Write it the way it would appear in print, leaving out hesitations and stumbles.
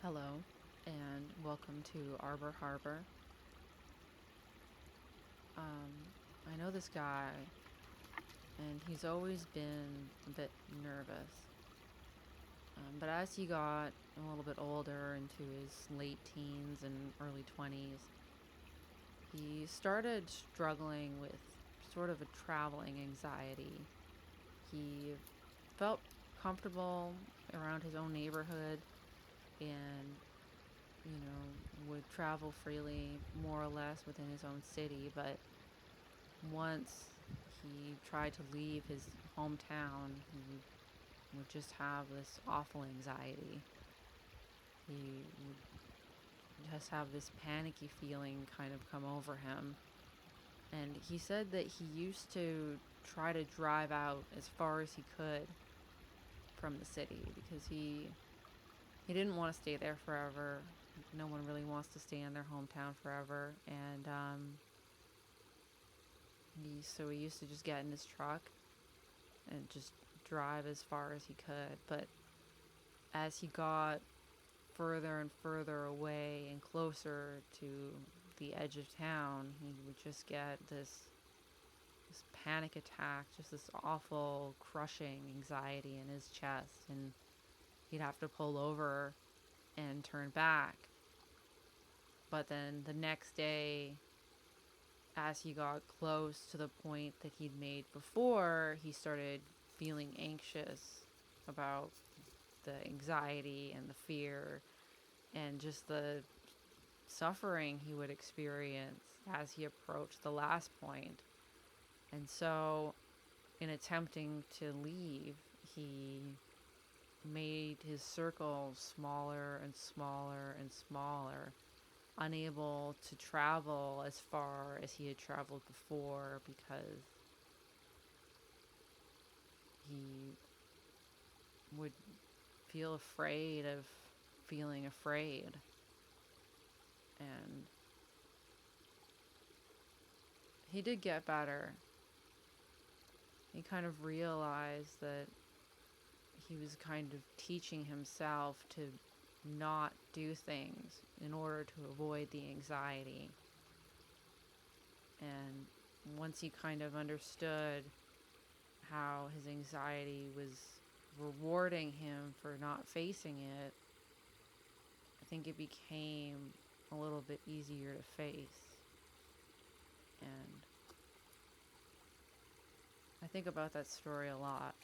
Hello, and welcome to Arbor Harbor. I know this guy, and he's always been a bit nervous. But as he got a little bit older, into his late teens and early 20s, he started struggling with sort of a traveling anxiety. He felt comfortable around his own neighborhood and would travel freely, more or less, within his own city. But once he tried to leave his hometown, he would just have this awful anxiety. He would just have this panicky feeling kind of come over him. And he said that he used to try to drive out as far as he could from the city because he didn't want to stay there forever. No one really wants to stay in their hometown forever. And he used to just get in his truck and just drive as far as he could. But as he got further and further away and closer to the edge of town, he would just get this panic attack, just this awful crushing anxiety in his chest, and he'd have to pull over and turn back. But then the next day, as he got close to the point that he'd made before, he started feeling anxious about the anxiety and the fear and just the suffering he would experience as he approached the last point. And so, in attempting to leave, he made his circle smaller and smaller and smaller, unable to travel as far as he had traveled before because he would feel afraid of feeling afraid. And he did get better. He kind of realized that he was kind of teaching himself to not do things in order to avoid the anxiety. And once he kind of understood how his anxiety was rewarding him for not facing it, I think it became a little bit easier to face. And I think about that story a lot.